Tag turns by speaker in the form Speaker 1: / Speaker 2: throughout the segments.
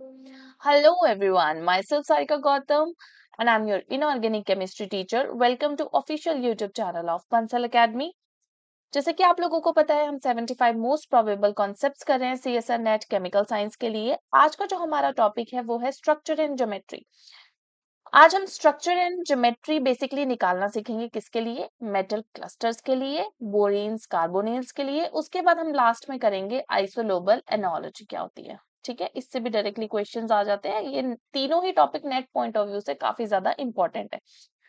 Speaker 1: Hello everyone, myself Sarika Gautam and I'm your inorganic chemistry teacher. Welcome to official YouTube channel of Bansal Academy. जैसे कि आप लोगों को पता है हम 75 मोस्ट प्रोबेबल कॉन्सेप्ट्स कर रहे हैं CSR नेट केमिकल साइंस के लिए। आज का जो हमारा टॉपिक है वो है स्ट्रक्चर एंड ज्योमेट्री। आज हम स्ट्रक्चर एंड ज्योमेट्री बेसिकली निकालना सीखेंगे किसके लिए, मेटल क्लस्टर्स के लिए, बोरेन्स कार्बोनेल्स के लिए। उसके बाद हम लास्ट में करेंगे आइसोलोबल एनोलॉजी क्या होती है। ठीक है, इससे भी डायरेक्टली क्वेश्चंस आ जाते हैं। ये तीनों ही topic NET point of view से काफी ज्यादा इंपॉर्टेंट है।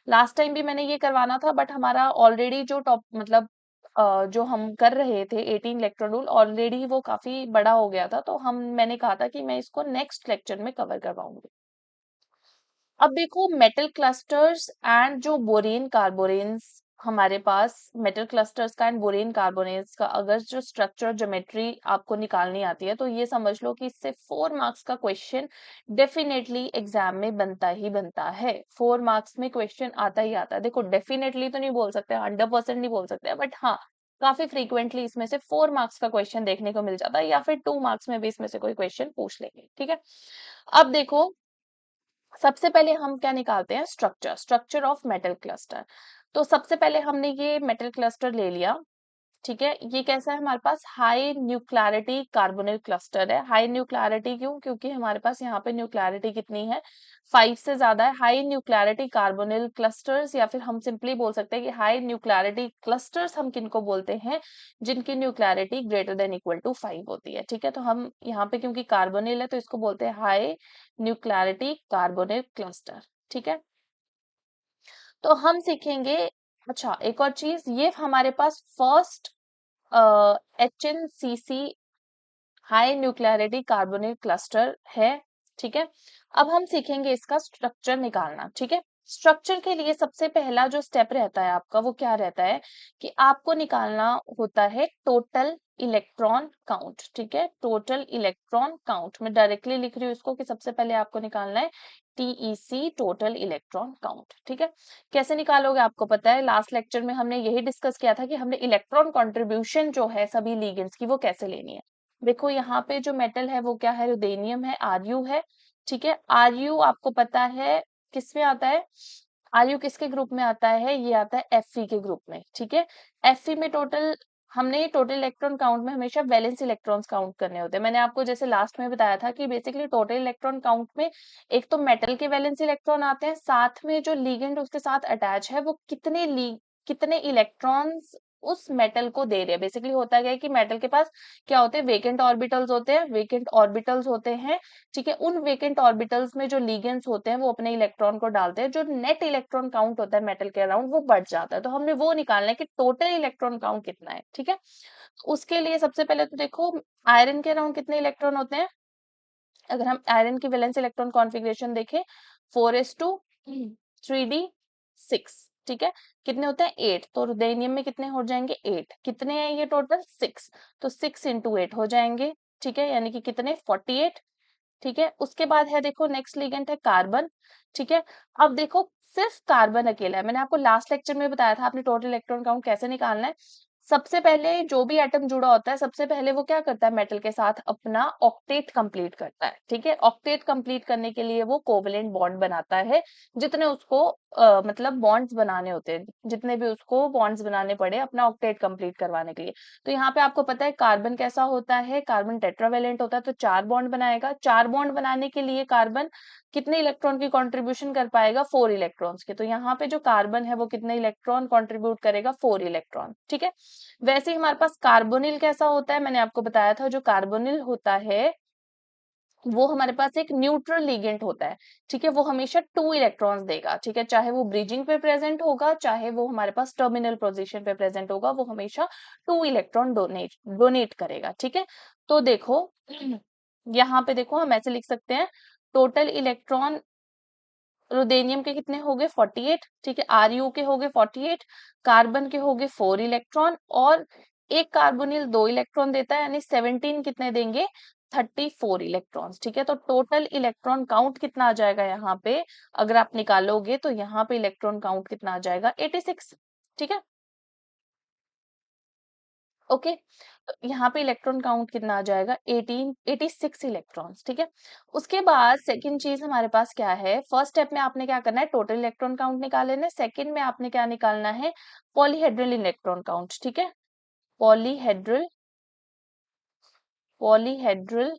Speaker 1: लास्ट टाइम भी मैंने ये करवाना था बट हमारा ऑलरेडी जो टॉप मतलब जो हम कर रहे थे 18 इलेक्ट्रॉन रूल ऑलरेडी वो काफी बड़ा हो गया था, तो मैंने कहा था कि मैं इसको नेक्स्ट लेक्चर में कवर करवाऊंगी। अब देखो मेटल क्लस्टर्स एंड जो बोरेन कार्बोरेन्स हमारे पास मेटल क्लस्टर्स का एंड बोरेन कार्बोनेट्स का अगर जो स्ट्रक्चर ज्योमेट्री आपको निकालनी आती है तो ये समझ लो कि इससे 4 मार्क्स का क्वेश्चन डेफिनेटली एग्जाम में बनता ही बनता है। 4 मार्क्स में क्वेश्चन आता ही आता है। देखो डेफिनेटली तो नहीं बोल सकते, 100% नहीं बोल सकते, बट हाँ काफी फ्रीक्वेंटली इसमें से 4 मार्क्स का क्वेश्चन देखने को मिल जाता है, या फिर 2 मार्क्स में भी इसमें से कोई क्वेश्चन पूछ लेंगे। ठीक है, अब देखो सबसे पहले हम क्या निकालते हैं, स्ट्रक्चर ऑफ मेटल क्लस्टर। तो सबसे पहले हमने ये मेटल क्लस्टर ले लिया। ठीक है, ये कैसा है, हमारे पास हाई न्यूक्लियरिटी कार्बोनिल क्लस्टर है। हाई न्यूक्लियरिटी क्यों, क्योंकि हमारे पास यहाँ पे न्यूक्लियरिटी कितनी है, 5 से ज्यादा है। हाई न्यूक्लियरिटी कार्बोनिल क्लस्टर्स, या फिर हम सिंपली बोल सकते हैं कि हाई न्यूक्लियरिटी क्लस्टर्स हम किनको बोलते हैं, जिनकी न्यूक्लियरिटी ग्रेटर देन इक्वल टू 5 होती है। ठीक है, तो हम यहाँ पे क्योंकि कार्बोनिल है तो इसको बोलते हैं हाई न्यूक्लियरिटी कार्बोनिल क्लस्टर। ठीक है, तो हम सीखेंगे। अच्छा, एक और चीज, ये हमारे पास first HNCC high nuclearity carbonyl cluster है। ठीक है, अब हम सीखेंगे इसका स्ट्रक्चर निकालना। ठीक है, स्ट्रक्चर के लिए सबसे पहला जो स्टेप रहता है आपका वो क्या रहता है कि आपको निकालना होता है टोटल इलेक्ट्रॉन काउंट। ठीक है, टोटल इलेक्ट्रॉन काउंट मैं डायरेक्टली लिख रही हूँ इसको कि सबसे पहले आपको निकालना है TEC टोटल इलेक्ट्रॉन काउंट। ठीक है, कैसे निकालोगे आपको पता है, लास्ट लेक्चर में हमने यही डिस्कस किया था कि हमने इलेक्ट्रॉन कॉन्ट्रीब्यूशन जो है सभी लिगेंड्स की वो कैसे लेनी है। देखो यहाँ पे जो मेटल है वो क्या है, रुदेनियम है, Ru है। ठीक है, Ru आपको पता है किस में आता है, Ru किसके ग्रुप में आता है, ये आता है Fe के ग्रुप में। ठीक है, Fe में टोटल हमने टोटल इलेक्ट्रॉन काउंट में हमेशा वैलेंस इलेक्ट्रॉन्स काउंट करने होते हैं। मैंने आपको जैसे लास्ट में बताया था कि बेसिकली टोटल इलेक्ट्रॉन काउंट में एक तो मेटल के वैलेंस इलेक्ट्रॉन आते हैं, साथ में जो लिगेंड उसके साथ अटैच है वो कितने इलेक्ट्रॉन्स उस मेटल को दे रहे हैं। बेसिकली होता क्या है कि मेटल के पास क्या होते हैं, वेकेंट ऑर्बिटल्स होते हैं, वेकेंट ऑर्बिटल्स होते हैं। ठीक है, उन वेकेंट ऑर्बिटल्स में जो लिगेंड्स होते हैं वो अपने इलेक्ट्रॉन को डालते हैं, जो नेट इलेक्ट्रॉन काउंट होता है मेटल के अराउंड वो बढ़ जाता है। तो हमने वो निकालना है कि टोटल इलेक्ट्रॉन काउंट कितना है। ठीक है, उसके लिए सबसे पहले तो देखो आयरन के अराउंड कितने इलेक्ट्रॉन होते हैं। अगर हम आयरन की वैलेंस इलेक्ट्रॉन कॉन्फ़िगरेशन देखें 4s2 3d6। ठीक है, कितने होते हैं 8, तो रुदेनियम में कितने हो जाएंगे 8, कितने हैं ये टोटल 6, तो 6 इंटू 8 हो जाएंगे। ठीक है, यानी कि कितने 48। ठीक है, उसके बाद है देखो नेक्स्ट लिगेंड है कार्बन। ठीक है, अब देखो सिर्फ कार्बन अकेला है। मैंने आपको लास्ट लेक्चर में बताया था आपने टोटल इलेक्ट्रॉन काउंट कैसे निकालना है। सबसे पहले जो भी एटम जुड़ा होता है सबसे पहले वो क्या करता है, मेटल के साथ अपना ऑक्टेट कंप्लीट करता है। ठीक है, ऑक्टेट कंप्लीट करने के लिए वो कोवेलेंट बॉन्ड बनाता है। जितने उसको मतलब बॉन्ड्स बनाने होते हैं, जितने भी उसको बॉन्ड्स बनाने पड़े अपना ऑक्टेट कंप्लीट करवाने के लिए। तो यहाँ पे आपको पता है कार्बन कैसा होता है, कार्बन टेट्रावेलेंट होता है, तो 4 बॉन्ड बनाएगा। 4 बॉन्ड बनाने के लिए कार्बन कितने इलेक्ट्रॉन की कंट्रीब्यूशन कर पाएगा, 4 इलेक्ट्रॉन्स के। तो यहाँ पे जो कार्बन है वो कितने इलेक्ट्रॉन कंट्रीब्यूट करेगा, 4 इलेक्ट्रॉन। ठीक है, वैसे ही हमारे पास कार्बोनिल कैसा होता है, मैंने आपको बताया था जो कार्बोनिल होता है वो हमारे पास एक न्यूट्रल लिगेंड होता है। ठीक है, वो हमेशा 2 इलेक्ट्रॉन्स देगा। ठीक है, चाहे वो ब्रिजिंग पे प्रेजेंट होगा चाहे वो हमारे पास टर्मिनल पोजीशन पे प्रेजेंट होगा, वो हमेशा 2 इलेक्ट्रॉन डोनेट करेगा। ठीक है, तो देखो यहाँ पे देखो हम ऐसे लिख सकते हैं टोटल इलेक्ट्रॉन रुदेनियम के कितने हो गए 48। ठीक है, Ru के हो गए 48, कार्बन के हो गए 4 इलेक्ट्रॉन, और एक कार्बोनिल 2 इलेक्ट्रॉन देता है, यानी 17 कितने देंगे 34 इलेक्ट्रॉन्स। ठीक है, तो टोटल इलेक्ट्रॉन काउंट कितना आ जाएगा यहाँ पे, अगर आप निकालोगे तो यहाँ पे इलेक्ट्रॉन काउंट कितना आ जाएगा 86। ठीक है, ओके। तो यहाँ पे इलेक्ट्रॉन काउंट कितना आ जाएगा 86 इलेक्ट्रॉन्स, ठीक है। उसके बाद सेकंड चीज हमारे पास क्या है, फर्स्ट स्टेप में आपने क्या करना है, टोटल इलेक्ट्रॉन काउंट निकाल लेना है। सेकंड में आपने क्या निकालना है, पॉलीहेड्रल इलेक्ट्रॉन काउंट, ठीक है। पॉलीहेड्रल पॉलीहेड्रल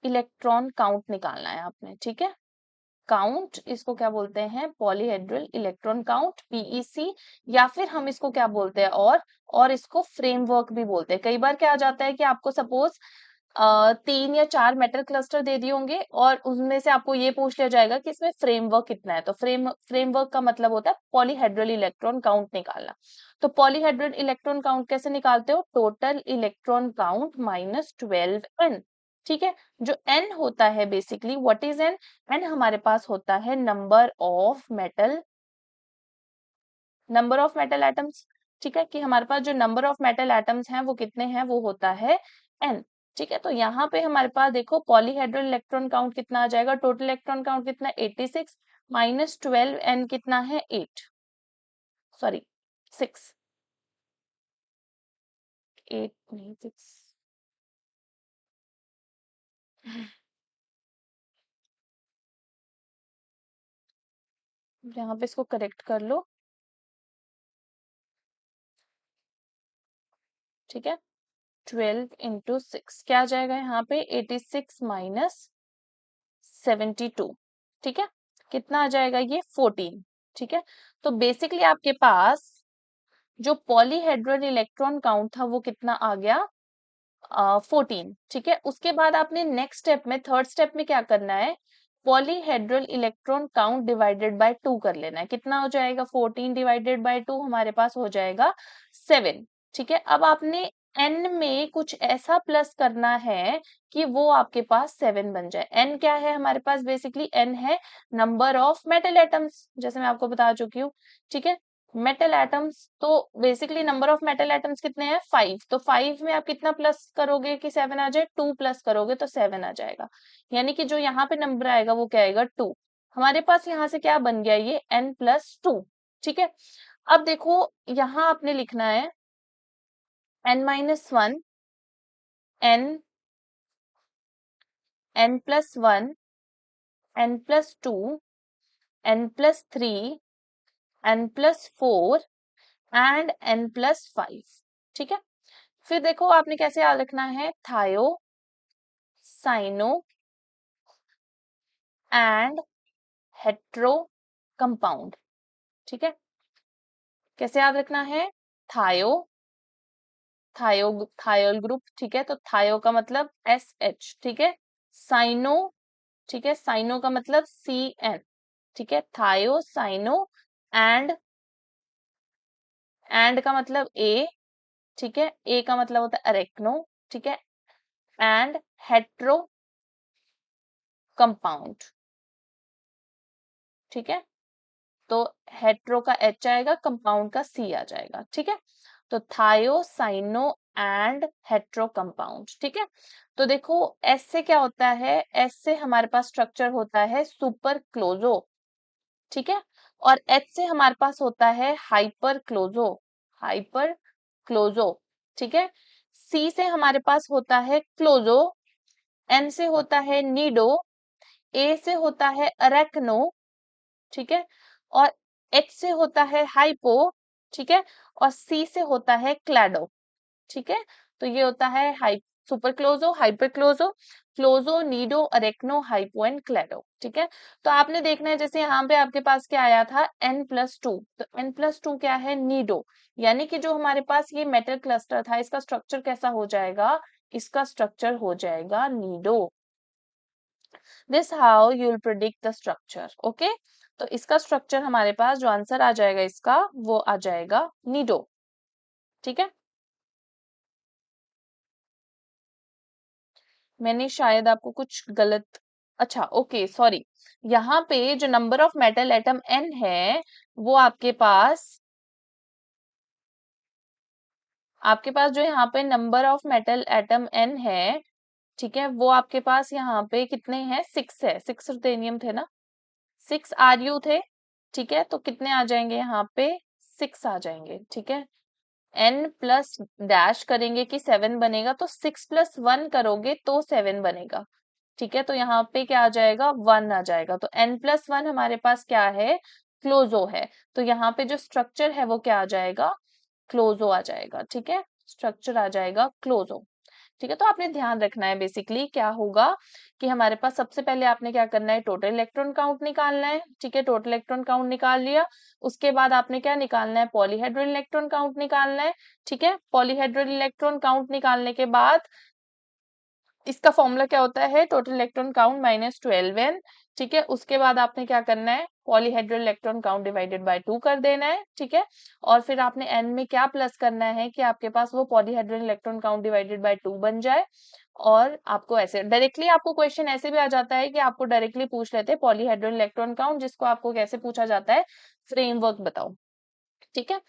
Speaker 1: इलेक्ट्रॉन काउंट निकालना है आपने, ठीक है। काउंट इसको क्या बोलते हैं, पॉलीहेड्रल इलेक्ट्रॉन काउंट, पीईसी, या फिर हम इसको क्या बोलते हैं, और इसको फ्रेमवर्क भी बोलते हैं। कई बार क्या आ जाता है कि आपको सपोज 3 या 4 मेटल क्लस्टर दे दिए होंगे और उनमें से आपको ये पूछ लिया जाएगा कि इसमें फ्रेमवर्क कितना है। तो फ्रेमवर्क का मतलब होता है पॉलीहेड्रल इलेक्ट्रॉन काउंट निकालना। तो पॉलीहेड्रल इलेक्ट्रॉन काउंट कैसे निकालते हो, total electron count minus 12n, ठीक है। जो n होता है basically, what is n, n हमारे पास होता है नंबर ऑफ मेटल एटम्स, ठीक है, कि हमारे पास जो नंबर ऑफ मेटल एटम्स हैं वो कितने हैं, वो होता है n, ठीक है। तो यहाँ पे हमारे पास देखो पॉलीहेड्रल इलेक्ट्रॉन काउंट कितना आ जाएगा, टोटल इलेक्ट्रॉन काउंट कितना है 86 माइनस 12 n कितना है 8, सॉरी 6, 8 नहीं 6, यहाँ पे इसको करेक्ट कर लो, ठीक है। 12 इंटू 6 क्या आ जाएगा यहाँ पे 86 माइनस 72, ठीक है। कितना आ जाएगा ये 14, ठीक है। तो बेसिकली आपके पास जो पॉलीहेड्रल इलेक्ट्रॉन काउंट था वो कितना आ गया 14, ठीक है। उसके बाद आपने नेक्स्ट स्टेप में, थर्ड स्टेप में क्या करना है, polyhedral electron count divided by 2 कर लेना है। कितना हो जाएगा 14 डिवाइडेड बाय 2 हमारे पास हो जाएगा 7, ठीक है। अब आपने n में कुछ ऐसा प्लस करना है कि वो आपके पास 7 बन जाए। n क्या है हमारे पास, बेसिकली n है नंबर ऑफ मेटल एटम्स, जैसे मैं आपको बता चुकी हूँ, ठीक है। मेटल एटम्स, तो basically number of metal atoms कितने हैं 5, तो 5 में आप कितना प्लस करोगे कि 7 आ जाए, 2 प्लस करोगे तो 7 आ जाएगा। यानी कि जो यहाँ पे नंबर आएगा वो क्या आएगा 2। हमारे पास यहाँ से क्या बन गया ये n+2, ठीक है। अब देखो यहाँ आपने लिखना है n-1, n, n+1, n+2, n+3, n+4 and n+5, ठीक है। फिर देखो आपने कैसे याद रखना है, थायो, साइनो एंड हेट्रो कंपाउंड, ठीक है। कैसे याद रखना है, थायो, थायोल ग्रुप, ठीक है। तो थायो का मतलब SH, ठीक है। साइनो, ठीक है, साइनो का मतलब CN, ठीक है। थायो साइनो एंड, का मतलब A, ठीक है। A का मतलब होता है अरेक्नो, ठीक है। एंड हेट्रो कंपाउंड, ठीक है। तो हेट्रो का H आएगा, कंपाउंड का C आ जाएगा, ठीक है। तो थायो साइनो एंड हेट्रो कंपाउंड, ठीक है। तो देखो S से क्या होता है, S से हमारे पास स्ट्रक्चर होता है सुपर क्लोजो, ठीक है। और H से हमारे पास होता है हाइपर क्लोजो, ठीक है। C से हमारे पास होता है क्लोजो, N से होता है नीडो, A से होता है अरेक्नो, ठीक है। और H से होता है हाइपो, ठीक है। और C से होता है क्लैडो, ठीक है। तो ये होता है सुपर क्लोजो, हाइपर क्लोजो, क्लोजो, नीडो, अरेक्नो, हाइपो एंड क्लैडो, ठीक है। तो आपने देखना है जैसे यहाँ पे आपके पास क्या आया था n+2, तो n+2 क्या है नीडो, यानी कि जो हमारे पास ये मेटल क्लस्टर था इसका स्ट्रक्चर कैसा हो जाएगा, इसका स्ट्रक्चर हो जाएगा Nido. This how you will predict the structure, okay. तो इसका स्ट्रक्चर हमारे पास जो आंसर आ जाएगा इसका वो आ जाएगा नीडो, ठीक है। मैंने शायद आपको कुछ गलत, अच्छा ओके सॉरी, यहाँ पे जो number of metal atom n है वो आपके पास जो यहाँ पे number of metal atom n है, ठीक है, वो आपके पास यहाँ पे कितने हैं 6 है, 6 रुथेनियम थे ना, 6 Ru थे, ठीक है। तो कितने आ जाएंगे यहाँ पे 6 आ जाएंगे, ठीक है। n प्लस डैश करेंगे कि 7 बनेगा, तो 6+1 करोगे तो 7 बनेगा। ठीक है, तो यहाँ पे क्या आ जाएगा, 1 आ जाएगा। तो n+1 हमारे पास क्या है, क्लोजो है। तो यहाँ पे जो स्ट्रक्चर है वो क्या आ जाएगा, क्लोजो आ जाएगा। ठीक है, स्ट्रक्चर आ जाएगा क्लोजो। ठीक है, तो आपने ध्यान रखना है बेसिकली क्या होगा कि हमारे पास सबसे पहले आपने क्या करना है, टोटल इलेक्ट्रॉन काउंट निकालना है। ठीक है, टोटल इलेक्ट्रॉन काउंट निकाल लिया, उसके बाद आपने क्या निकालना है, पॉलीहेड्रल इलेक्ट्रॉन काउंट निकालना है। ठीक है, पॉलीहेड्रल इलेक्ट्रॉन काउंट निकालने के बाद इसका फॉर्मूला क्या होता है, टोटल इलेक्ट्रॉन काउंट -12n। ठीक है, उसके बाद आपने क्या करना है, polyhedral electron count divided by 2 कर देना है। ठीक है, और फिर आपने n में क्या प्लस करना है कि आपके पास वो polyhedral electron count divided by 2 बन जाए। और आपको ऐसे डायरेक्टली आपको क्वेश्चन ऐसे भी आ जाता है कि आपको डायरेक्टली पूछ लेते हैं पॉलीहेड्रल इलेक्ट्रॉन काउंट, जिसको आपको कैसे पूछा जाता है, फ्रेमवर्क बताओ। ठीक है,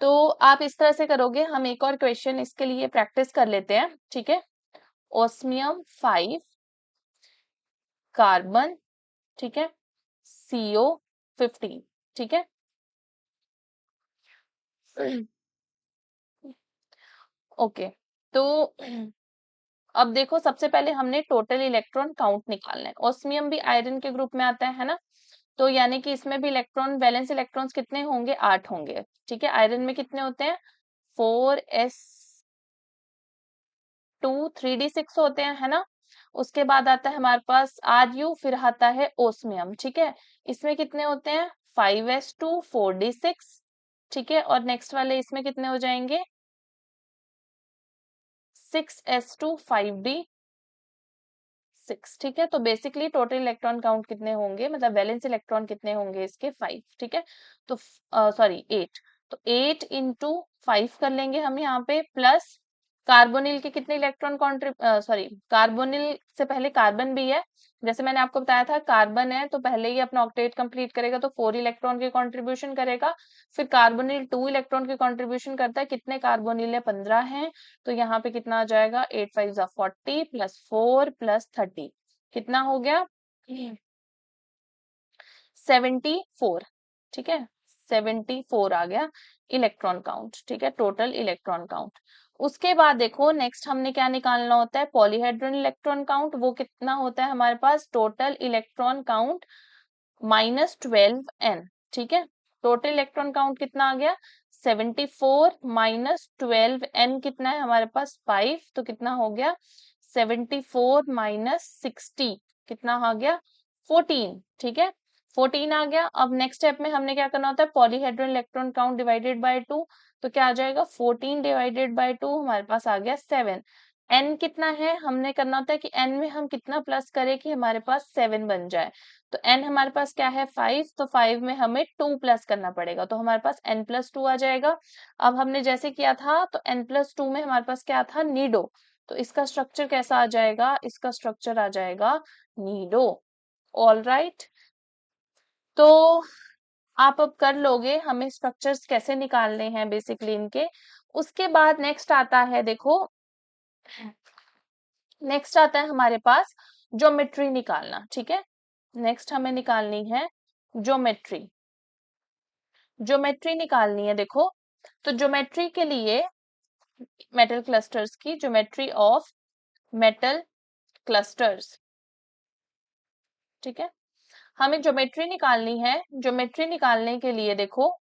Speaker 1: तो आप इस तरह से करोगे। हम एक और क्वेश्चन इसके लिए प्रैक्टिस कर लेते हैं। ठीक है, ओस्मियम 5 कार्बन, ठीक है, CO15। ठीक है, ओके। तो अब देखो, सबसे पहले हमने टोटल इलेक्ट्रॉन काउंट निकालना है। ऑस्मियम भी आयरन के ग्रुप में आता है ना, तो यानी कि इसमें भी इलेक्ट्रॉन, वैलेंस इलेक्ट्रॉन्स कितने होंगे, 8 होंगे। ठीक है, आयरन में कितने होते हैं, 4s2 3d6 होते हैं, है ना। उसके बाद आता है हमारे पास Ru, फिर आता है ओस्मियम। ठीक है, इसमें कितने होते हैं, 5s2 4d6। ठीक है, और नेक्स्ट वाले इसमें कितने हो जाएंगे, 6s2 5d6। ठीक है, तो बेसिकली टोटल इलेक्ट्रॉन काउंट कितने होंगे, मतलब वैलेंस इलेक्ट्रॉन कितने होंगे इसके, 5। ठीक है, तो सॉरी 8। तो 8 इंटू 5 कर लेंगे हम यहाँ पे, प्लस कार्बोनिल के कितने इलेक्ट्रॉन सॉरी, कार्बोनिल से पहले कार्बन भी है। जैसे मैंने आपको बताया था, कार्बन है तो पहले ही अपना ऑक्टेट कंप्लीट करेगा तो 4 इलेक्ट्रॉन के कंट्रीब्यूशन करेगा। फिर कार्बोनिल 2 इलेक्ट्रॉन के कंट्रीब्यूशन करता है। कितने कार्बोनिल है, 15 है। तो यहाँ पे कितना आ जाएगा, 8 5 जा 40 प्लस 4 प्लस 30, कितना हो गया, 74। ठीक है, 74 आ गया इलेक्ट्रॉन काउंट। ठीक है, टोटल इलेक्ट्रॉन काउंट। उसके बाद देखो नेक्स्ट हमने क्या निकालना होता है, पॉलीहेड्रल इलेक्ट्रॉन काउंट। वो कितना होता है हमारे पास, टोटल इलेक्ट्रॉन काउंट -12n। ठीक है, टोटल इलेक्ट्रॉन काउंट कितना आ गया, 74 -12n कितना है हमारे पास, 5। तो कितना हो गया, 74 -60 कितना आ गया, 14। ठीक है, 14 आ गया। अब नेक्स्ट स्टेप में हमने क्या करना होता है, polyhedral electron count divided by 2। तो क्या आ जाएगा, 14 डिवाइडेड बाय 2 हमारे पास आ गया 7। n कितना है, हमने करना होता है कि n में हम कितना प्लस करें कि हमारे पास 7 बन जाए। तो n हमारे पास क्या है, 5। तो 5 में हमें 2 प्लस करना पड़ेगा, तो हमारे पास n+2 आ जाएगा। अब हमने जैसे किया था तो n+2 में हमारे पास क्या था, नीडो। तो इसका स्ट्रक्चर कैसा आ जाएगा, इसका स्ट्रक्चर आ जाएगा नीडो। ऑल राइट, तो आप अब कर लोगे, हमें स्ट्रक्चर्स कैसे निकालने हैं बेसिकली इनके। उसके बाद नेक्स्ट आता है, देखो नेक्स्ट आता है हमारे पास ज्योमेट्री निकालना। ठीक है, नेक्स्ट हमें निकालनी है ज्योमेट्री। ज्योमेट्री निकालनी है, देखो तो ज्योमेट्री के लिए मेटल क्लस्टर्स की, ज्योमेट्री ऑफ मेटल क्लस्टर्स। ठीक है, हमें ज्योमेट्री निकालनी है। ज्योमेट्री निकालने के लिए देखो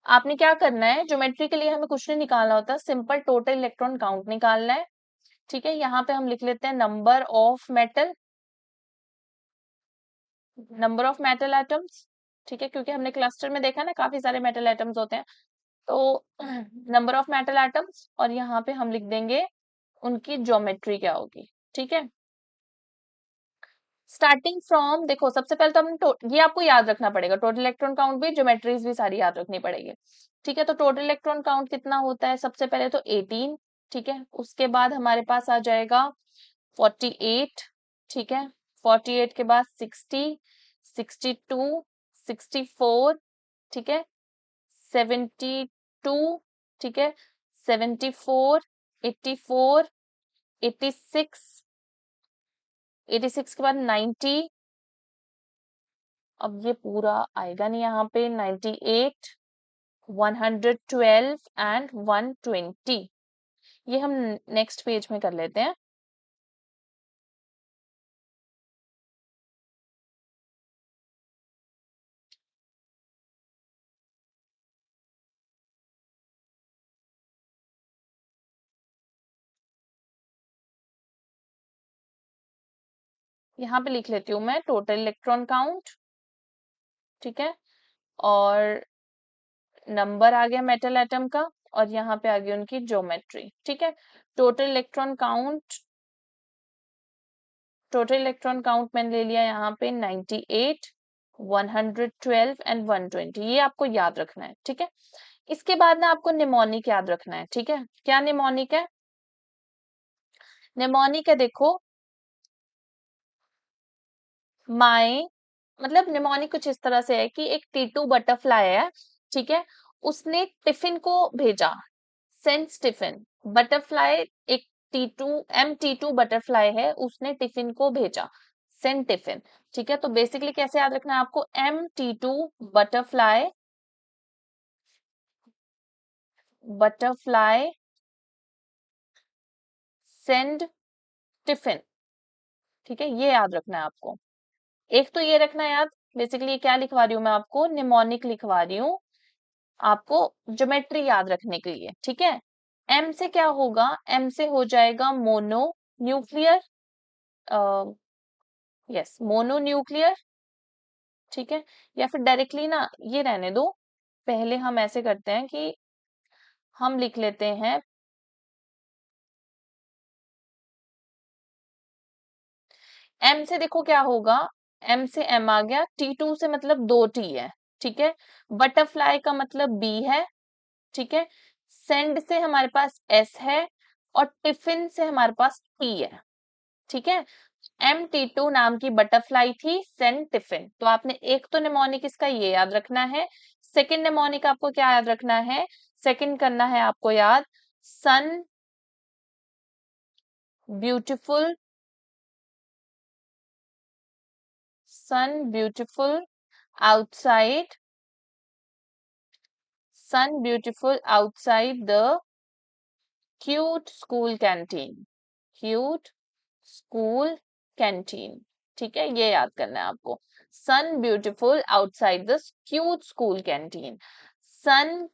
Speaker 1: आपने क्या करना है, ज्योमेट्री के लिए हमें कुछ नहीं निकालना होता, सिंपल टोटल इलेक्ट्रॉन काउंट निकालना है। ठीक है, यहाँ पे हम लिख लेते हैं number of metal, number of metal atoms. ठीक है, क्योंकि हमने क्लस्टर में देखा ना काफी सारे मेटल एटम्स होते हैं, तो नंबर ऑफ मेटल एटम्स, और यहाँ पे हम लिख देंगे उनकी ज्योमेट्री क्या होगी। ठीक है, स्टार्टिंग फ्रॉम, देखो सबसे पहले तो हम ये आपको याद रखना पड़ेगा, टोटल इलेक्ट्रॉन काउंट भी, ज्योमेट्रीज भी सारी याद रखनी पड़ेगी। ठीक है, तो टोटल इलेक्ट्रॉन काउंट कितना होता है, सबसे पहले तो 18। ठीक है, उसके बाद हमारे पास आ जाएगा 48। ठीक है, 48 के बाद 60, 62, 64। ठीक है, 72। ठीक है, 74, 84, 86, 86 के बाद 90। अब ये पूरा आएगा नहीं यहाँ पे, 98, 112 एंड 120। ये हम नेक्स्ट पेज में कर लेते हैं। यहाँ पे लिख लेती हूँ मैं टोटल इलेक्ट्रॉन काउंट, ठीक है, और नंबर आ गया मेटल एटम का, और यहाँ पे आ गई उनकी ज्योमेट्री, ठीक है। Total electron count, total electron count मैंने ले लिया यहाँ पे 98, 112 एंड 120। ये आपको याद रखना है, ठीक है। इसके बाद ना आपको निमोनिक याद रखना है, ठीक है। क्या निमोनिक है? निमोनिक है, देखो, माई, मतलब निमोनिक कुछ इस तरह से है कि एक टीटू बटरफ्लाई है, ठीक है, उसने टिफिन को भेजा, सेंट टिफिन। बटरफ्लाई एक टीटू, M T2 बटरफ्लाई है, उसने टिफिन को भेजा, सेंट टिफिन, ठीक है। तो बेसिकली कैसे याद रखना है आपको? M T2 butterfly, butterfly send tiffin, ठीक है, ये याद रखना है आपको। एक तो ये रखना है याद, बेसिकली क्या लिखवा रही हूँ मैं आपको? निमोनिक लिखवा रही हूँ आपको, ज्योमेट्री याद रखने के लिए, ठीक है। M से क्या होगा? M से हो जाएगा mono nuclear, yes, mono nuclear, ठीक है। या फिर डायरेक्टली ना ये रहने दो, पहले हम ऐसे करते हैं कि हम लिख लेते हैं M से, देखो क्या होगा, M से M आ गया, T2 से मतलब 2T है, ठीक है। बटरफ्लाई का मतलब B है, ठीक है। सेंड से हमारे पास S है, और टिफिन से हमारे पास T है, ठीक है। M T2 नाम की बटरफ्लाई थी, सेंट टिफिन। तो आपने एक तो निमोनिक इसका ये याद रखना है। सेकंड निमोनिक आपको क्या याद रखना है? सेकंड करना है आपको याद, sun beautiful, sun beautiful outside, sun beautiful outside the cute school canteen, cute school canteen, ठीक है, ये याद करना है आपको। Sun beautiful outside the cute school canteen. Sun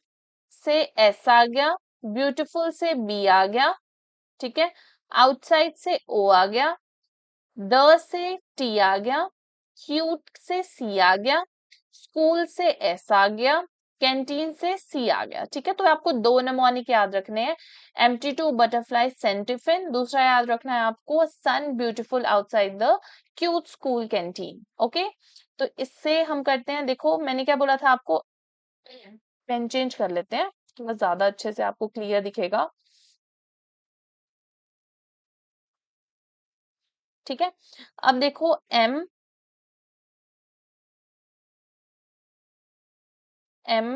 Speaker 1: से एस आ गया, ब्यूटीफुल से बी आ गया, ठीक है, आउटसाइड से ओ आ गया, द से टी आ गया, क्यूट से सी आ गया, स्कूल से एस आ गया, कैंटीन से सी आ गया, ठीक है। तो आपको दो निमोनिक याद रखने हैं, M T2 बटरफ्लाई सेंटिफिन, दूसरा याद रखना है आपको sun beautiful outside the cute school canteen, okay. तो इससे हम करते हैं, देखो मैंने क्या बोला था आपको, पेन चेंज कर लेते हैं, थोड़ा ज्यादा अच्छे से आपको क्लियर दिखेगा, ठीक है। अब देखो M, M,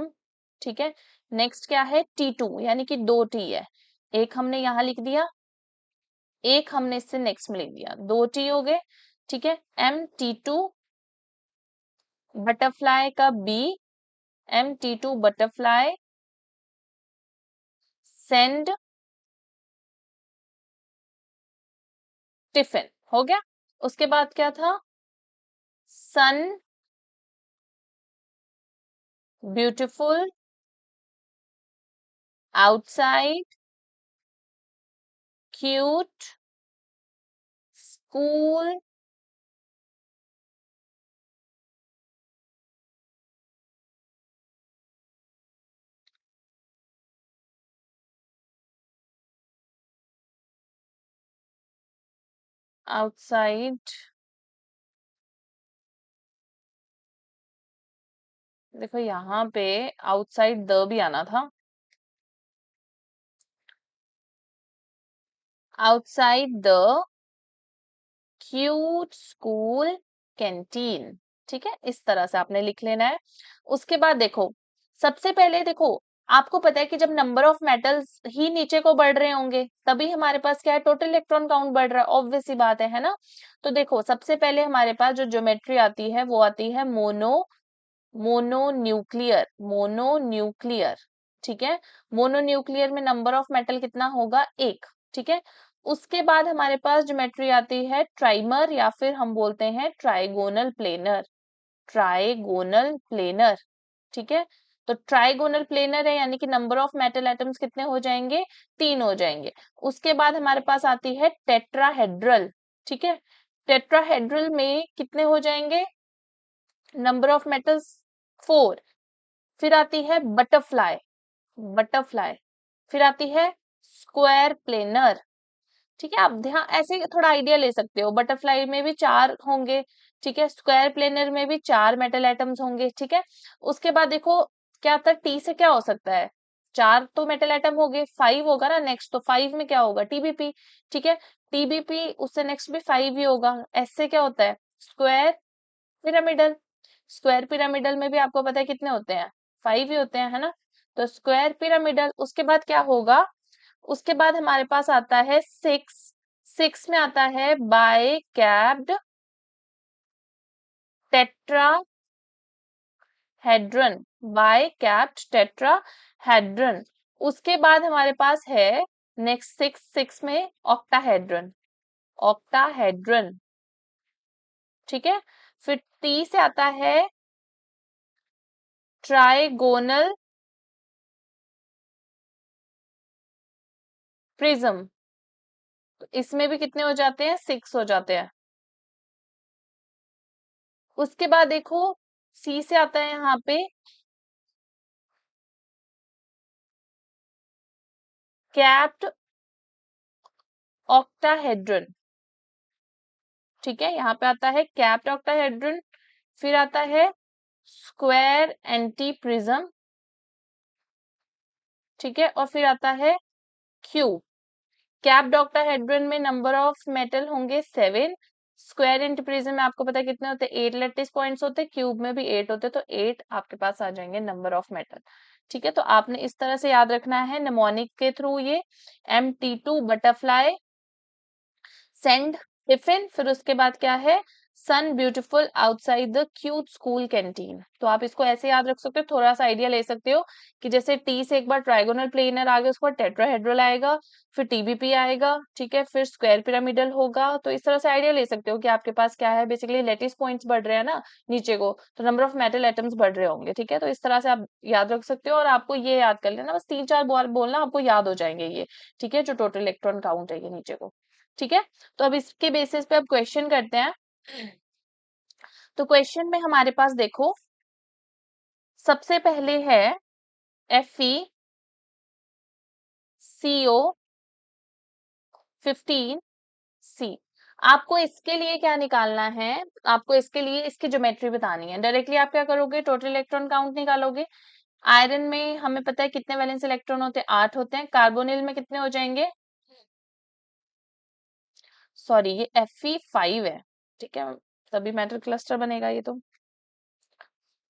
Speaker 1: ठीक है, नेक्स्ट क्या है? T2, यानी कि 2T है, एक हमने यहां लिख दिया, एक हमने इससे नेक्स्ट में लिख दिया, 2T हो गए, ठीक है। M T2 बटरफ्लाई का B, M T2 butterfly send tiffin, हो गया। उसके बाद क्या था? Sun beautiful outside cute school outside, देखो यहाँ पे आउटसाइड द भी आना था, outside the cute school canteen, ठीक है, इस तरह से आपने लिख लेना है। उसके बाद देखो, सबसे पहले देखो, आपको पता है कि जब नंबर ऑफ मेटल्स ही नीचे को बढ़ रहे होंगे तभी हमारे पास क्या है? टोटल इलेक्ट्रॉन काउंट बढ़ रहा है, ऑब्वियस सी बात है ना। तो देखो सबसे पहले हमारे पास जो ज्योमेट्री आती है वो आती है मोनो मोनोन्यूक्लियर, मोनोन्यूक्लियर, ठीक है। मोनोन्यूक्लियर में नंबर ऑफ मेटल कितना होगा, एक, ठीक है। उसके बाद हमारे पास ज्योमेट्री आती है ट्राइमर या फिर हम बोलते हैं ट्राइगोनल प्लेनर, ट्राइगोनल प्लेनर, ठीक है। तो ट्राइगोनल प्लेनर है यानी कि नंबर ऑफ मेटल एटम्स कितने हो जाएंगे, तीन हो जाएंगे। उसके बाद हमारे पास आती है टेट्राहेड्रल, ठीक है। टेट्राहेड्रल में कितने हो जाएंगे, नंबर ऑफ मेटल्स फोर। फिर आती है बटरफ्लाई, बटरफ्लाई। फिर आती है स्क्वायर प्लेनर, ठीक है। आप ध्यान ऐसे थोड़ा आइडिया ले सकते हो, बटरफ्लाई में भी चार होंगे, ठीक है। स्क्वायर प्लेनर में भी चार मेटल एटम्स होंगे, ठीक है। उसके बाद देखो क्या था, टी से क्या हो सकता है, चार तो मेटल एटम हो गए, फाइव होगा ना नेक्स्ट, तो फाइव में क्या होगा, टीबीपी, ठीक है। टीबीपी उससे नेक्स्ट भी फाइव ही होगा। एस से क्या होता है, स्क्वायर पिरामिडल, स्क्वायर पिरामिडल में भी आपको पता है कितने होते हैं, फाइव ही होते हैं, है ना। तो स्क्वायर पिरामिडल, उसके बाद क्या होगा, उसके बाद हमारे पास आता है सिक्स, सिक्स में आता है bicapped tetrahedron, bicapped tetrahedron. उसके बाद हमारे पास है नेक्स्ट सिक्स, सिक्स में ऑक्टाहेड्रन, ऑक्टाहेड्रन, ठीक है। फिर टी से आता है ट्राइगोनल प्रिज्म, तो इसमें भी कितने हो जाते हैं, सिक्स हो जाते हैं। उसके बाद देखो सी से आता है यहाँ पे कैप्ड ऑक्टाहेड्रन, ठीक है। यहाँ पे आता है कैप्ड ऑक्टाहेड्रन। फिर आता है स्क्वायर एंटी प्रिज्म, ठीक है। और फिर आता है क्यूब। कैप्ड ऑक्टाहेड्रन में नंबर ऑफ मेटल होंगे सेवन, स्क्वायर एंटी प्रिज्म में आपको पता है कितने होते हैं, एट लैटिस पॉइंट्स होते हैं, क्यूब में भी एट होते हैं, तो एट आपके पास आ जाएंगे नंबर ऑफ मेटल, ठीक है। तो आपने इस तरह से याद रखना है निमोनिक के थ्रू ये MT2 बटरफ्लाई, सेंड टिफिन, फिर उसके बाद क्या है, sun beautiful outside the cute school canteen. तो आप इसको ऐसे याद रख सकते हो, थोड़ा सा आइडिया ले सकते हो कि जैसे टी से एक बार ट्राइगोनल प्लेनर आ गया, उसके बाद टेट्राहेड्रल आएगा, फिर टीबीपी आएगा, ठीक है, फिर स्क्वायर पिरामिडल होगा। तो इस तरह से आइडिया ले सकते हो कि आपके पास क्या है, बेसिकली लेटिस पॉइंट्स बढ़ रहे हैं ना नीचे को, तो नंबर ऑफ मेटल एटम्स बढ़ रहे होंगे, ठीक है। तो इस तरह से आप याद रख सकते हो, और आपको ये याद कर लेना, बस तीन चार बार बोलना, आपको याद हो जाएंगे ये, ठीक है, जो टोटल इलेक्ट्रॉन काउंट है ये नीचे को, ठीक है। तो अब इसके बेसिस पे अब क्वेश्चन करते हैं। तो क्वेश्चन में हमारे पास देखो सबसे पहले है FeCO15C। आपको इसके लिए क्या निकालना है, आपको इसके लिए इसकी ज्योमेट्री बतानी है। डायरेक्टली आप क्या करोगे, टोटल इलेक्ट्रॉन काउंट निकालोगे। आयरन में हमें पता है कितने वैलेंस इलेक्ट्रॉन होते हैं, 8 होते हैं। कार्बोनिल में कितने हो जाएंगे, सॉरी ये Fe5 है, ठीक है, तभी मेटल क्लस्टर बनेगा ये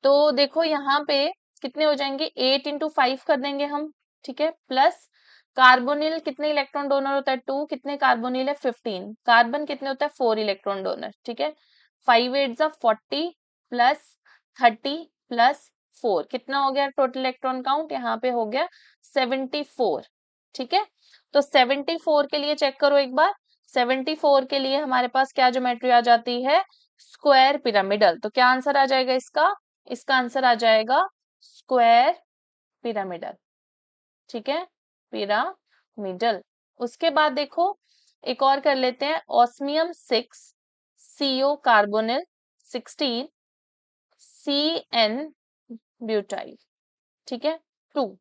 Speaker 1: तो देखो यहाँ पे कितने हो जाएंगे, 8 × 5 कर देंगे हम, ठीक है। प्लस कार्बोनिल कितने इलेक्ट्रॉन डोनर होता है, 2, कितने कार्बोनिल है 15, कार्बन कितने होता है 4 इलेक्ट्रॉन डोनर, ठीक है। 5 8 40 प्लस 30 प्लस 4 कितना हो गया टोटल इलेक्ट्रॉन काउंट, यहाँ पे हो गया 74, ठीक है। तो 74 के लिए चेक करो एक बार, 74 के लिए हमारे पास क्या ज्योमेट्री आ जाती है, स्क्वायर पिरामिडल। तो क्या आंसर आ जाएगा इसका, इसका आंसर आ जाएगा स्क्वायर पिरामिडल, ठीक है, पिरामिडल। उसके बाद देखो एक और कर लेते हैं, osmium 6 CO carbonyl 16 CN butyl, ठीक है 2।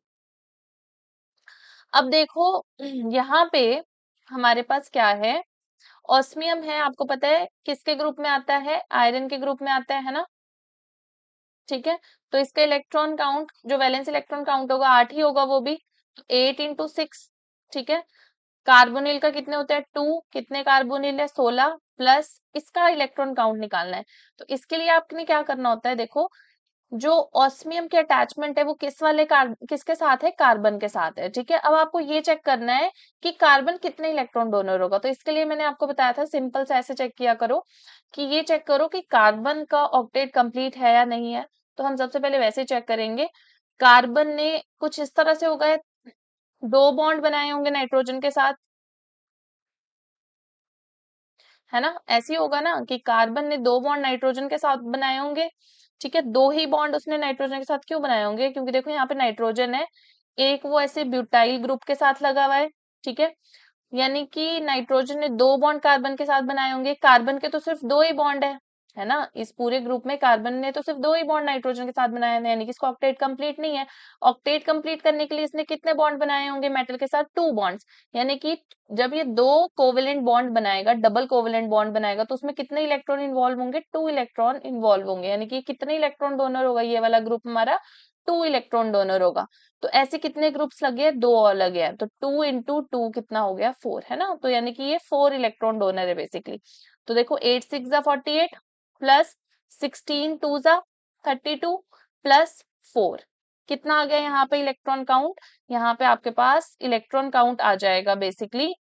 Speaker 1: अब देखो यहाँ पे हमारे पास क्या है, ऑस्मियम है, आपको पता है किसके ग्रुप में आता है, आयरन के ग्रुप में आता है ना, ठीक है। तो इसका इलेक्ट्रॉन काउंट जो वैलेंस इलेक्ट्रॉन काउंट होगा 8 ही होगा वो भी, तो 8 × 6, ठीक है। कार्बोनिल का कितने होते हैं 2, कितने कार्बोनिल है 16, प्लस इसका इलेक्ट्रॉन काउंट निकालना है। तो इसके लिए आपने क्या करना होता है, देखो जो ऑस्मियम की अटैचमेंट है वो किसके साथ है, कार्बन के साथ है, ठीक है। अब आपको ये चेक करना है कि कार्बन कितने इलेक्ट्रॉन डोनर होगा। तो इसके लिए मैंने आपको बताया था सिंपल से ऐसे चेक किया करो कि ये चेक करो कि कार्बन का ऑक्टेट कंप्लीट है या नहीं है। तो हम सबसे पहले वैसे चेक करेंगे। कार्बन ने कुछ इस तरह से होगा, 2 बॉन्ड बनाए होंगे नाइट्रोजन के साथ, है ना, ऐसे ही होगा ना कि कार्बन ने 2 बॉन्ड नाइट्रोजन के साथ बनाए होंगे। ठीक है, 2 ही बॉन्ड उसने नाइट्रोजन के साथ क्यों बनाए होंगे, क्योंकि देखो यहाँ पे नाइट्रोजन है, एक वो ऐसे ब्यूटाइल ग्रुप के साथ लगा हुआ है। ठीक है, यानी कि नाइट्रोजन ने 2 बॉन्ड कार्बन के साथ बनाए होंगे, कार्बन के तो सिर्फ 2 ही बॉन्ड है ना, इस पूरे ग्रुप में कार्बन ने तो सिर्फ 2 ही बॉन्ड नाइट्रोजन के साथ बनाए हैं, यानी कि इसका ऑक्टेट कंप्लीट नहीं है। ऑक्टेट कंप्लीट करने के लिए इसने कितने बॉन्ड बनाए होंगे मेटल के साथ, 2 बॉन्ड्स, यानी कि जब ये 2 कोवेलेंट बॉन्ड बनाएगा, डबल कोवेलेंट बॉन्ड बनाएगा, तो उसमें कितने इलेक्ट्रॉन इन्वॉल्व होंगे, 2 इलेक्ट्रॉन इन्वॉल्व होंगे, यानी कि कितने इलेक्ट्रॉन डोनर होगा ये वाला ग्रुप हमारा, 2 इलेक्ट्रॉन डोनर होगा। तो ऐसे कितने ग्रुप्स लगे हैं, 2 और लगे हैं, तो 2 into 2 कितना हो गया, 4, है ना, तो यानी कि ये 4 इलेक्ट्रॉन डोनर है बेसिकली। तो देखो 8 6 48 प्लस 16 2 32 प्लस 4, कितना आ गया यहाँ पे इलेक्ट्रॉन काउंट, यहाँ पे आपके पास इलेक्ट्रॉन काउंट आ जाएगा बेसिकली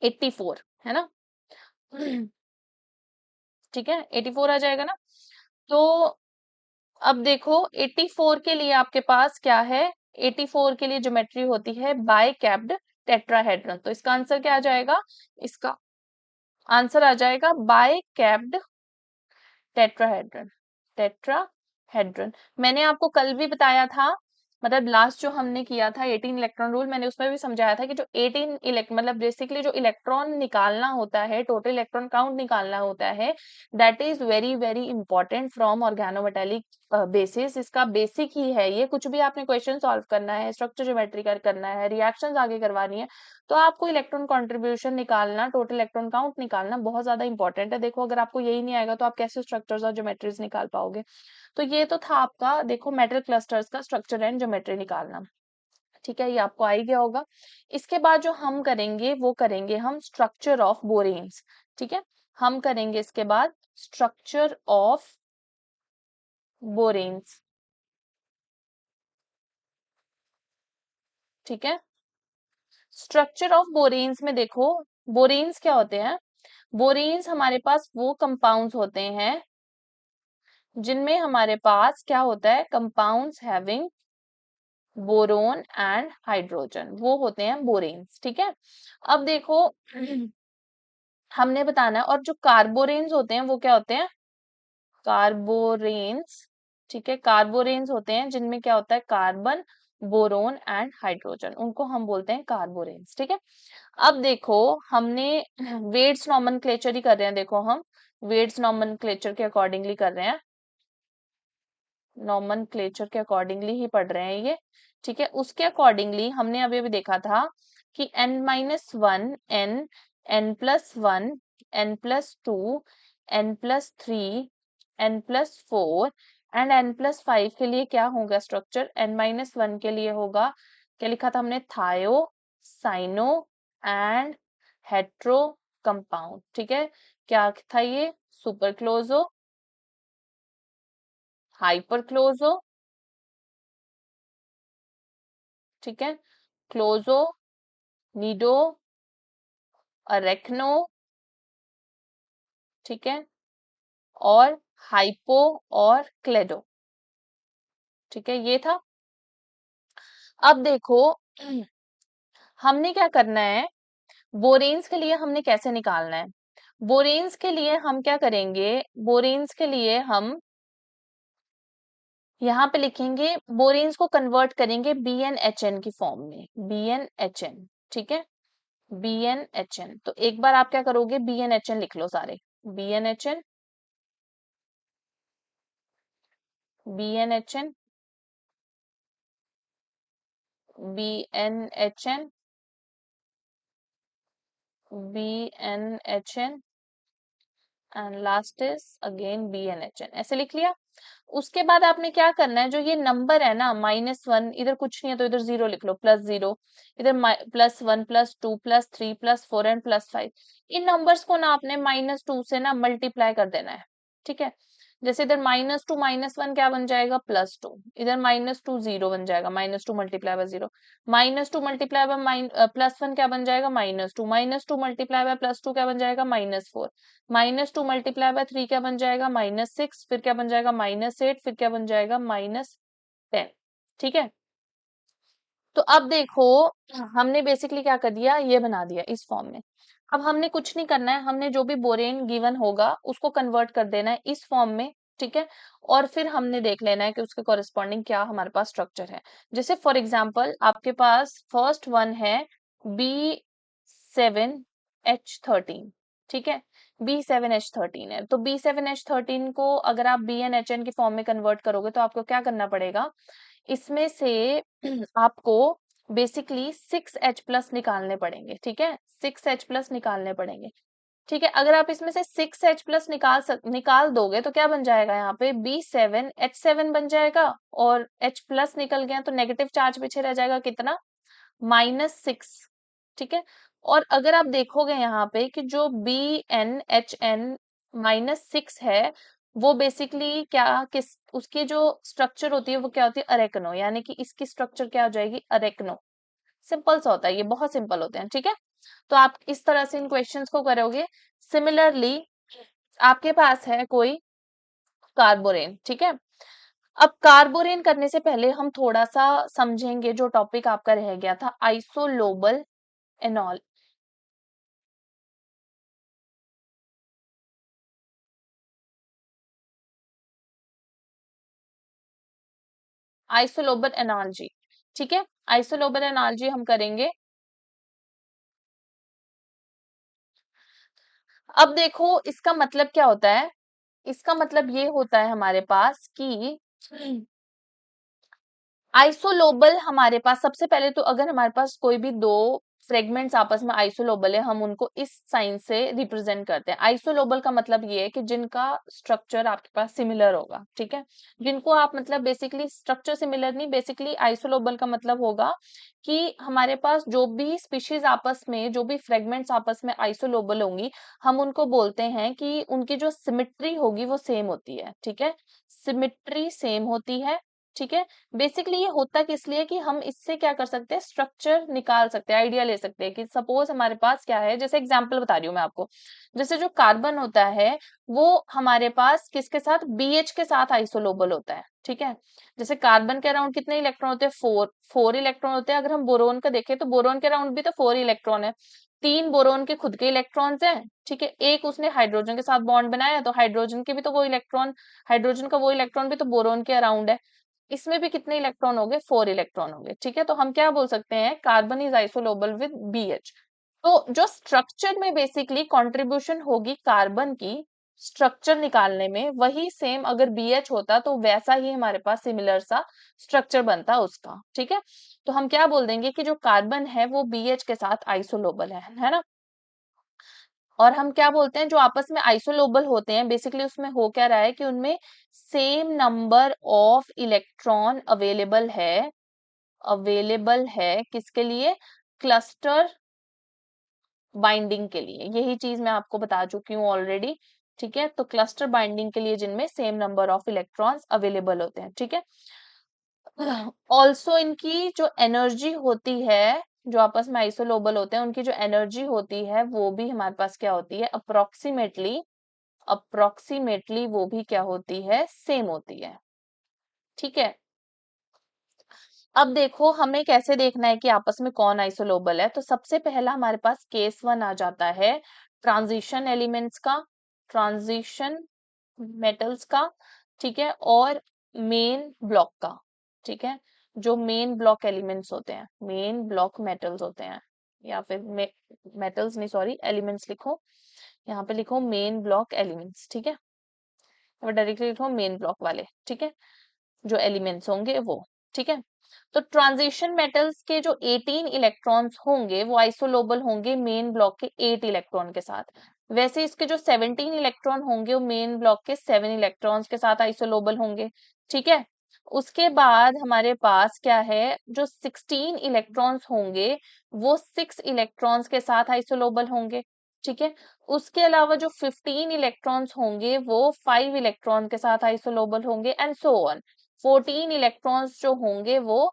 Speaker 1: 84, है ना। ठीक है, 84 आ जाएगा ना। तो अब देखो 84 के लिए आपके पास क्या है, 84 के लिए ज्योमेट्री होती है बाई कैप्ड टेट्राहेड्रन, तो इसका आंसर क्या आ जाएगा, इसका आंसर आ जाएगा बाई कैप्ड टेट्राहेड्रन, टेट्राहेड्रन। मैंने आपको कल भी बताया था, मतलब लास्ट जो हमने किया था 18 इलेक्ट्रॉन रूल, मैंने उसमें भी समझाया था कि जो 18 मतलब बेसिकली जो इलेक्ट्रॉन निकालना होता है, टोटल इलेक्ट्रॉन काउंट निकालना होता है, that is very very important from organometallic basis, इसका बेसिक ही है ये। कुछ भी आपने क्वेश्चन सॉल्व करना है, स्ट्रक्चर ज्योमेट्री करना है, रिएक्शंस आगे करवानी है, तो आपको इलेक्ट्रॉन कंट्रीब्यूशन निकालना, टोटल इलेक्ट्रॉन काउंट निकालना बहुत ज्यादा इंपॉर्टेंट है। देखो अगर आपको यही नहीं आएगा तो आप कैसे स्ट्रक्चर्स और ज्योमेट्रीज निकाल पाओगे। तो ये तो था आपका, देखो मेटल क्लस्टर्स का स्ट्रक्चर एंड ज्योमेट्री निकालना। ठीक है, ये आपको आ ही गया होगा। इसके बाद जो हम करेंगे वो करेंगे हम स्ट्रक्चर ऑफ बोरेन्स। ठीक है, हम करेंगे इसके बाद स्ट्रक्चर ऑफ बोरेन्स। ठीक है, स्ट्रक्चर ऑफ बोरेन्स में देखो, बोरेन्स क्या होते हैं, बोरेन्स हमारे पास वो कंपाउंड्स होते हैं जिनमें हमारे पास क्या होता है, compounds having boron and hydrogen, वो होते हैं बोरेन्स। ठीक है, अब देखो हमने बताना है, और जो कार्बोरेन्स होते हैं वो क्या होते हैं, कार्बोरेन्स। ठीक है, कार्बोरेन्स होते हैं जिनमें क्या होता है, कार्बन, बोरोन एंड हाइड्रोजन, उनको हम बोलते हैं कार्बोरेन्स। ठीक है, अब देखो हमने वेट्स नॉमेनक्लेचर ही कर रहे हैं, देखो हम वेट्स नॉमेनक्लेचर के अकॉर्डिंगली कर रहे हैं, नॉमेनक्लेचर के अकॉर्डिंगली ही पढ़ रहे हैं ये। ठीक है, उसके अकॉर्डिंगली हमने अभी अभी देखा था कि n-1, n+1, n+2, n+3, n+4 and n+5 के लिए क्या होगा स्ट्रक्चर, n-1 के लिए होगा, क्या लिखा था हमने, थायो, साइनो एंड हेट्रो कंपाउंड। ठीक है, क्या था ये, सुपर क्लोजो, हाइपर क्लोजो, ठीक है, क्लोजो, निडो, अरेक्नो, ठीक है, और हाइपो और क्लेडो। ठीक है, ये था। अब देखो हमने क्या करना है, बोरेन्स के लिए हमने कैसे निकालना है, बोरेन्स के लिए हम क्या करेंगे, बोरेन्स के लिए हम यहाँ पे लिखेंगे, बोरेन्स को कन्वर्ट करेंगे BnHn की फॉर्म में, BnHn। ठीक है, BnHn, तो एक बार आप क्या करोगे, BnHn लिख लो सारे, BnHn, BnHn, BnHn, BnHn and last is again BnHn, ऐसे लिख लिया। उसके बाद आपने क्या करना है, जो ये नंबर है ना -1, इधर कुछ नहीं है तो इधर 0 लिख लो, +0, इधर +1, +2, +3, +4 एंड +5, इन नंबर्स को ना आपने -2 से ना मल्टीप्लाई कर देना है। ठीक है, जैसे इधर -2 - 1 क्या बन जाएगा, +2, इधर -2 0 बन जाएगा, -2 मल्टीप्लाई बाय 0, -2 मल्टीप्लाई बाय +1 क्या बन जाएगा, -2, -2 मल्टीप्लाई बाय +2 क्या बन जाएगा, -4, -2 मल्टीप्लाई बाय 3 क्या बन जाएगा, -6, फिर क्या बन जाएगा, -8, फिर क्या बन जाएगा, -10। ठीक है, तो अब देखो हमने बेसिकली क्या कर दिया, ये बना दिया इस फॉर्म में। अब हमने कुछ नहीं करना है, हमने जो भी बोरेन गिवन होगा उसको कन्वर्ट कर देना है इस फॉर्म में। ठीक है, और फिर हमने देख लेना है कि उसके कॉरेस्पॉन्डिंग क्या हमारे पास स्ट्रक्चर है। जैसे फॉर एग्जाम्पल आपके पास फर्स्ट वन है B7H13। ठीक है, B7H13 है, तो B7H13 को अगर आप BnHn के फॉर्म में कन्वर्ट करोगे तो आपको क्या करना पड़ेगा, इसमें से आपको बेसिकली 6H+ निकालने पड़ेंगे। ठीक है, 6H+ निकालने पड़ेंगे। ठीक है, अगर आप इसमें से 6H+ निकाल दोगे तो क्या बन जाएगा, यहाँ पे B7H7 बन जाएगा, और H+ निकल गया तो नेगेटिव चार्ज पीछे रह जाएगा, कितना, -6। ठीक है, और अगर आप देखोगे यहाँ पे कि जो BnHn -6 है, वो बेसिकली क्या, किस उसकी जो स्ट्रक्चर होती है वो क्या होती है, अरेकनो, यानी कि इसकी स्ट्रक्चर क्या हो जाएगी, अरेकनो। सिंपल सा होता है, ये बहुत सिंपल होते हैं। ठीक है, तो आप इस तरह से इन क्वेश्चंस को करोगे। सिमिलरली आपके पास है कोई कार्बोरेन। ठीक है, अब कार्बोरेन करने से पहले हम थोड़ा सा समझेंगे जो टॉपिक आपका रह गया था, आइसोलोबल एनॉल। आइसोलोबल एनालजी, ठीक है, आइसोलोबल एनालजी हम करेंगे। अब देखो इसका मतलब क्या होता है, इसका मतलब ये होता है हमारे पास कि आइसोलोबल हमारे पास, सबसे पहले तो अगर हमारे पास कोई भी दो फ्रेगमेंट्स आपस में आइसोलोबल है, हम उनको इस साइन से रिप्रेजेंट करते हैं। आइसोलोबल का मतलब ये है कि जिनका स्ट्रक्चर आपके पास सिमिलर होगा। ठीक है, जिनको आप मतलब बेसिकली स्ट्रक्चर सिमिलर नहीं, बेसिकली आइसोलोबल का मतलब होगा कि हमारे पास जो भी स्पीशीज आपस में, जो भी फ्रेगमेंट्स आपस में आइसोलोबल होंगी, हम उनको बोलते हैं कि उनकी जो सिमिट्री होगी वो सेम होती है। ठीक है, सिमिट्री सेम होती है। ठीक है, बेसिकली ये होता किस लिए कि हम इससे क्या कर सकते हैं, स्ट्रक्चर निकाल सकते हैं, आइडिया ले सकते हैं कि सपोज हमारे पास क्या है, जैसे एग्जांपल बता रही हूँ मैं आपको। जैसे जो कार्बन होता है वो हमारे पास किसके साथ, BH के साथ आइसोलोबल होता है। ठीक है, जैसे कार्बन के अराउंड कितने इलेक्ट्रॉन होते हैं, 4 इलेक्ट्रॉन होते हैं। अगर हम बोरोन का देखें तो बोरोन के अराउंड भी तो 4 इलेक्ट्रॉन है। 3 बोरोन के खुद के इलेक्ट्रॉन्स हैं। ठीक है, एक उसने हाइड्रोजन के साथ बॉन्ड बनाया, तो हाइड्रोजन के भी तो वो इलेक्ट्रॉन, हाइड्रोजन का वो इलेक्ट्रॉन भी तो बोरोन के अराउंड है। इसमें भी कितने इलेक्ट्रॉन हो गए, 4 इलेक्ट्रॉन हो गए। ठीक है, तो हम क्या बोल सकते हैं, carbon is isolobal with BH। तो जो स्ट्रक्चर में बेसिकली कंट्रीब्यूशन होगी कार्बन की स्ट्रक्चर निकालने में, वही सेम अगर BH होता तो वैसा ही हमारे पास सिमिलर सा स्ट्रक्चर बनता उसका। ठीक है, तो हम क्या बोल देंगे कि जो कार्बन है वो BH के साथ आइसोलोबल है ना। और हम क्या बोलते हैं, जो आपस में आइसोलोबल होते हैं बेसिकली उसमें हो क्या रहा है कि उनमें same number of electron available है किसके लिए, क्लस्टर बाइंडिंग के लिए। यही चीज मैं आपको बता चुकी हूँ ऑलरेडी। ठीक है, तो क्लस्टर बाइंडिंग के लिए जिनमें same number of electrons available होते हैं। ठीक है, ऑल्सो इनकी जो एनर्जी होती है, जो आपस में आइसोलोबल होते हैं उनकी जो एनर्जी होती है वो भी हमारे पास क्या होती है, अप्रोक्सीमेटली वो भी क्या होती है, सेम होती है। ठीक है, अब देखो हमें कैसे देखना है कि आपस में कौन आइसोलोबल है। तो सबसे पहला हमारे पास केस 1 आ जाता है ट्रांजिशन एलिमेंट्स का, ट्रांजिशन मेटल्स का। ठीक है, और मेन ब्लॉक का। ठीक है, जो मेन ब्लॉक एलिमेंट्स होते हैं, मेन ब्लॉक मेटल्स होते हैं, या फिर मेटल्स नहीं, सॉरी, एलिमेंट्स लिखो, यहाँ पे लिखो मेन ब्लॉक एलिमेंट्स। ठीक है, और डायरेक्टली लिखो मेन ब्लॉक वाले। ठीक है, जो एलिमेंट्स होंगे वो। ठीक है, तो ट्रांजिशन मेटल्स के जो 18 इलेक्ट्रॉन्स होंगे वो आइसोलोबल होंगे मेन ब्लॉक के 8 इलेक्ट्रॉन के साथ। वैसे इसके जो 17 इलेक्ट्रॉन होंगे वो मेन ब्लॉक के 7 इलेक्ट्रॉन्स के साथ आइसोलोबल होंगे। ठीक है, उसके बाद हमारे पास क्या है, जो 16 इलेक्ट्रॉन्स होंगे वो 6 इलेक्ट्रॉन्स के साथ आइसोलोबल होंगे। ठीक है। उसके अलावा जो 15 इलेक्ट्रॉन्स होंगे वो 5 इलेक्ट्रॉन के साथ आइसोलोबल होंगे एंड सो ऑन। 14 इलेक्ट्रॉन्स जो होंगे वो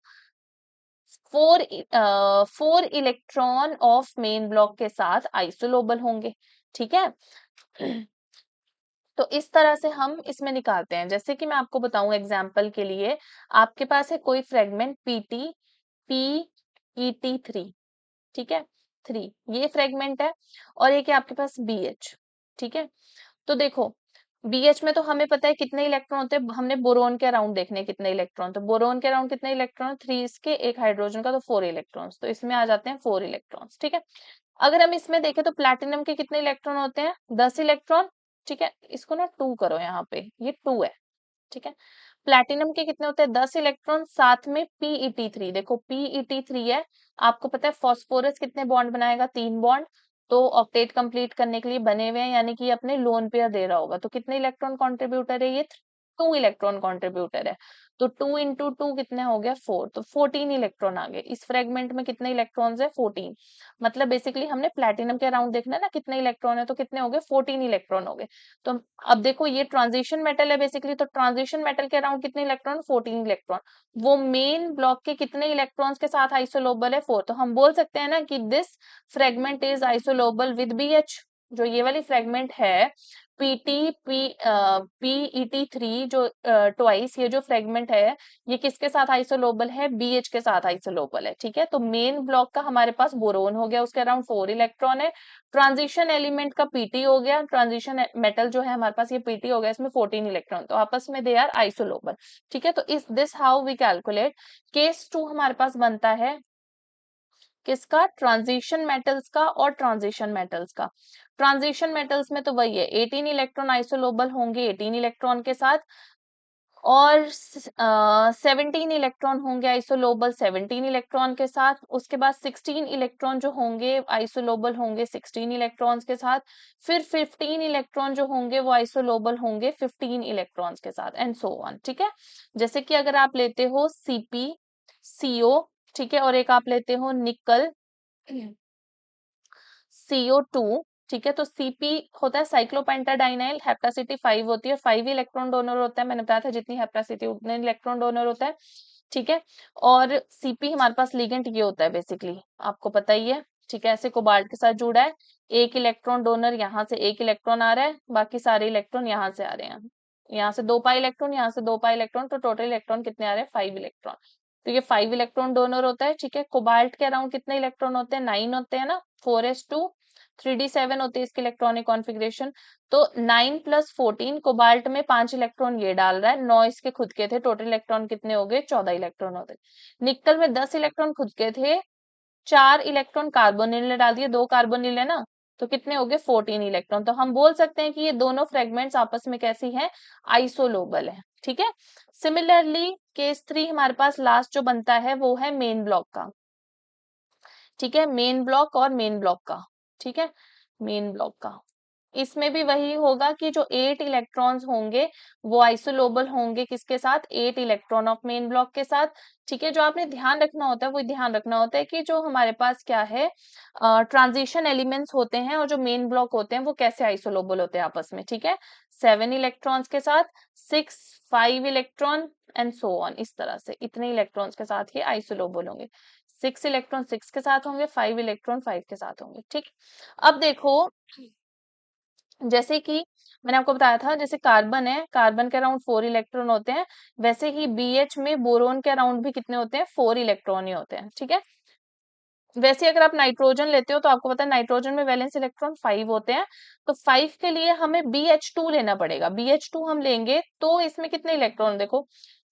Speaker 1: 4 इलेक्ट्रॉन ऑफ मेन ब्लॉक के साथ आइसोलोबल होंगे। ठीक है। तो इस तरह से हम इसमें निकालते हैं। जैसे कि मैं आपको बताऊं एग्जांपल के लिए, आपके पास है कोई फ्रेगमेंट पीटी PET3, ठीक है, 3 ये फ्रेगमेंट है, और एक है आपके पास BH। ठीक है। तो देखो BH में तो हमें पता है कितने इलेक्ट्रॉन होते हैं, हमने बोरोन के अराउंड देखने कितने इलेक्ट्रॉन, तो बोरोन के अराउंड कितने इलेक्ट्रॉन, 3 इसके, एक हाइड्रोजन का, तो 4 इलेक्ट्रॉन्स, तो इसमें आ जाते हैं 4 इलेक्ट्रॉन्स। ठीक है। अगर हम इसमें देखें तो प्लैटिनम के कितने इलेक्ट्रॉन होते हैं, 10 इलेक्ट्रॉन। ठीक है, इसको ना 2 करो, यहाँ पे ये 2 है। ठीक है। प्लैटिनम के कितने होते हैं, 10 इलेक्ट्रॉन, साथ में PET3, देखो PET3 है, आपको पता है फॉस्फोरस कितने बॉन्ड बनाएगा, 3 बॉन्ड, तो ऑक्टेट कंप्लीट करने के लिए बने हुए हैं, यानी कि अपने लोन पेयर दे रहा होगा, तो कितने इलेक्ट्रॉन कॉन्ट्रीब्यूटर है ये, 2 इलेक्ट्रॉन कॉन्ट्रीब्यूटर है, तो 2 इंटू 2 कितने हो गया, 4, तो 14 इलेक्ट्रॉन आ गए। इस फ्रेगमेंट में कितने इलेक्ट्रॉन्स है, 14। मतलब बेसिकली हमने प्लैटिनम के अराउंड देखना है ना कितने इलेक्ट्रॉन है, तो कितने हो गए, 14 इलेक्ट्रॉन हो गए। तो अब देखो ये ट्रांजिशन मेटल है बेसिकली, तो ट्रांजिशन मेटल के अराउंड कितने इलेक्ट्रॉन, 14 इलेक्ट्रॉन। वो मेन ब्लॉक के कितने इलेक्ट्रॉन्स के साथ आइसोलोबल है, 4, तो हम बोल सकते हैं ना कि this fragment is isolobal with BH। जो ये वाली फ्रेगमेंट है PET3 जो ट्वाइस, ये जो फ्रेगमेंट है ये किसके साथ आइसोलोबल है, BH के साथ आइसोलोबल है। ठीक है। तो मेन ब्लॉक का हमारे पास बोरोन हो गया, उसके अराउंड 4 इलेक्ट्रॉन है। ट्रांजिशन एलिमेंट का PT हो गया, ट्रांजिशन मेटल जो है हमारे पास ये PT हो गया, इसमें 14 इलेक्ट्रॉन, तो आपस में दे आर आइसोलोबल। ठीक है। तो इस this how we calculate. Case 2 हमारे पास बनता है किसका, ट्रांजिशन मेटल्स का और ट्रांजिशन मेटल्स का। ट्रांजिशन मेटल्स में तो वही है, 18 इलेक्ट्रॉन आइसोलोबल होंगे 18 इलेक्ट्रॉन के साथ, और 17 इलेक्ट्रॉन होंगे आइसोलोबल 17 इलेक्ट्रॉन के साथ। उसके बाद 16 इलेक्ट्रॉन जो होंगे आइसोलोबल होंगे 16 इलेक्ट्रॉन्स के साथ। फिर 15 इलेक्ट्रॉन जो होंगे वो आइसोलोबल होंगे 15 इलेक्ट्रॉन्स के साथ, एंड सो ऑन। ठीक है। जैसे कि अगर आप लेते हो CpCO, ठीक है, और एक आप लेते हो निकल CO2, ठीक है, तो Cp होता है साइक्लोपेंटाडाइनाइल, हेप्टासिटी 5 होती है, 5 इलेक्ट्रॉन डोनर होता है, मैंने बताया था जितनी हेप्टासिटी उतने इलेक्ट्रॉन डोनर होता है। ठीक है। और Cp हमारे पास लिगेंड ये होता है बेसिकली, आपको पता ही है। ठीक है, ऐसे कोबाल्ट के साथ जुड़ा है, एक इलेक्ट्रॉन डोनर, यहाँ से एक इलेक्ट्रॉन आ रहा है, बाकी सारे इलेक्ट्रॉन यहाँ से आ रहे हैं, यहाँ से 2 पाई इलेक्ट्रॉन, यहाँ से 2 पाई इलेक्ट्रॉन, तो टोटल इलेक्ट्रॉन कितने आ रहे हैं, 5 इलेक्ट्रॉन। तो ये 5 इलेक्ट्रॉन डोनर होता है। ठीक है। कोबाल्ट के अराउंड कितने इलेक्ट्रॉन होते हैं, 9 होते हैं ना, 4s2 3d7 होती है इसकी इलेक्ट्रॉनिक कॉन्फ़िगरेशन। तो 9 प्लस 14, कोबाल्ट में 5 इलेक्ट्रॉन ये डाल रहा है, 9 इसके खुद के थे, टोटल इलेक्ट्रॉन कितने हो गए, 14 इलेक्ट्रॉन होते। निकल में 10 इलेक्ट्रॉन खुद के थे, 4 इलेक्ट्रॉन कार्बोनिल ने डाल दिए, 2 कार्बोनिल है ना, तो कितने हो गए, 14 इलेक्ट्रॉन। तो हम बोल सकते हैं कि ये दोनों फ्रेगमेंट्स आपस में कैसी हैं, आइसोलोबल है। ठीक है। सिमिलरली केस 3 हमारे पास लास्ट जो बनता है वो है मेन ब्लॉक का। ठीक है, मेन ब्लॉक और मेन ब्लॉक का। ठीक है, मेन ब्लॉक का, इसमें भी वही होगा कि जो 8 इलेक्ट्रॉन्स होंगे वो आइसोलोबल होंगे किसके साथ, 8 इलेक्ट्रॉन ऑफ मेन ब्लॉक के साथ। ठीक है। जो आपने ध्यान रखना होता है वो ध्यान रखना होता है कि जो हमारे पास क्या है, ट्रांजिशन एलिमेंट्स होते हैं और जो मेन ब्लॉक होते हैं वो कैसे आइसोलोबल होते हैं आपस में। ठीक है। 7 इलेक्ट्रॉन्स के साथ 6, 5 इलेक्ट्रॉन एंड सो ऑन, इस तरह से इतने इलेक्ट्रॉन्स के साथ ये आइसोलोबल होंगे। 6 इलेक्ट्रॉन 6 के साथ होंगे, 5 इलेक्ट्रॉन 5 के साथ होंगे। ठीक। अब देखो, जैसे कि मैंने आपको बताया था, जैसे कार्बन है, कार्बन के अराउंड 4 इलेक्ट्रॉन होते हैं, वैसे ही BH में बोरोन के अराउंड भी कितने होते हैं, 4 इलेक्ट्रॉन ही होते हैं। ठीक है। वैसे अगर आप नाइट्रोजन लेते हो तो आपको पता है नाइट्रोजन में वैलेंस इलेक्ट्रॉन 5 होते हैं, तो 5 के लिए हमें BH2 लेना पड़ेगा। BH2 हम लेंगे तो इसमें कितने इलेक्ट्रॉन, देखो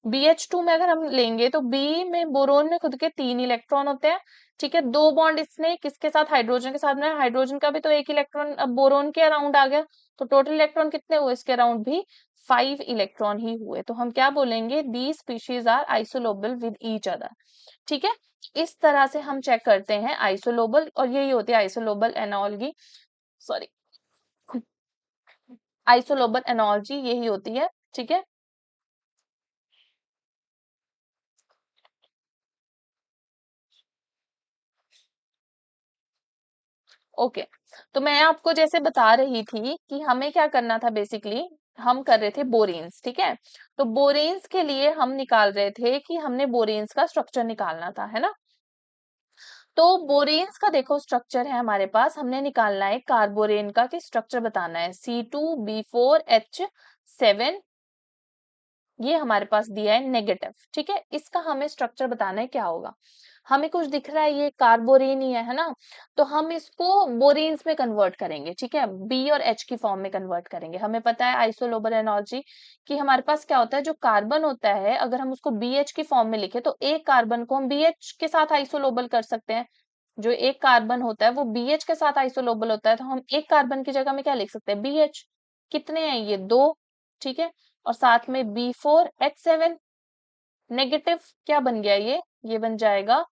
Speaker 1: BH2 में अगर हम लेंगे तो B में बोरोन में खुद के 3 इलेक्ट्रॉन होते हैं। ठीक है। 2 बॉन्ड इसने किसके साथ, हाइड्रोजन के साथ में, हाइड्रोजन का भी तो एक इलेक्ट्रॉन अब बोरोन के अराउंड आ गया, तो टोटल इलेक्ट्रॉन कितने हुए इसके अराउंड भी, 5 इलेक्ट्रॉन ही हुए। तो हम क्या बोलेंगे, the species are isolobal with each other. ठीक है। इस तरह से हम चेक करते हैं आइसोलोबल, और यही होती है isolobal analogy, sorry, isolobal analogy यही होती है। ठीक है। ओके। तो मैं आपको जैसे बता रही थी कि हमें क्या करना था, बेसिकली हम कर रहे थे बोरेन्स, ठीक है। तो बोरेन्स के लिए हम निकाल रहे थे कि हमने बोरेन्स का स्ट्रक्चर निकालना था, है ना। तो बोरेन्स का देखो स्ट्रक्चर है हमारे पास, हमने निकालना है कार्बोरेन का कि स्ट्रक्चर बताना है C2B4H7, ये हमारे पास दिया है नेगेटिव, ठीक है। इसका हमें स्ट्रक्चर बताना है क्या होगा। हमें कुछ दिख रहा है ये कार्बोरेन ही है ना। तो हम इसको बोरेन्स में कन्वर्ट करेंगे, ठीक है, बी और एच की फॉर्म में कन्वर्ट करेंगे। हमें पता है आइसोलोबर एनर्जी कि हमारे पास क्या होता है, जो कार्बन होता है अगर हम उसको बी एच की फॉर्म में लिखे तो एक कार्बन को हम बी एच के साथ आइसोलोबल कर सकते हैं। जो एक कार्बन होता है वो बी एच के साथ आइसोलोबल होता है, तो हम एक कार्बन की जगह में क्या लिख सकते हैं, बी एच। कितने हैं ये, दो, ठीक है। और साथ में B4H7 नेगेटिव, क्या बन गया ये बन जाएगा,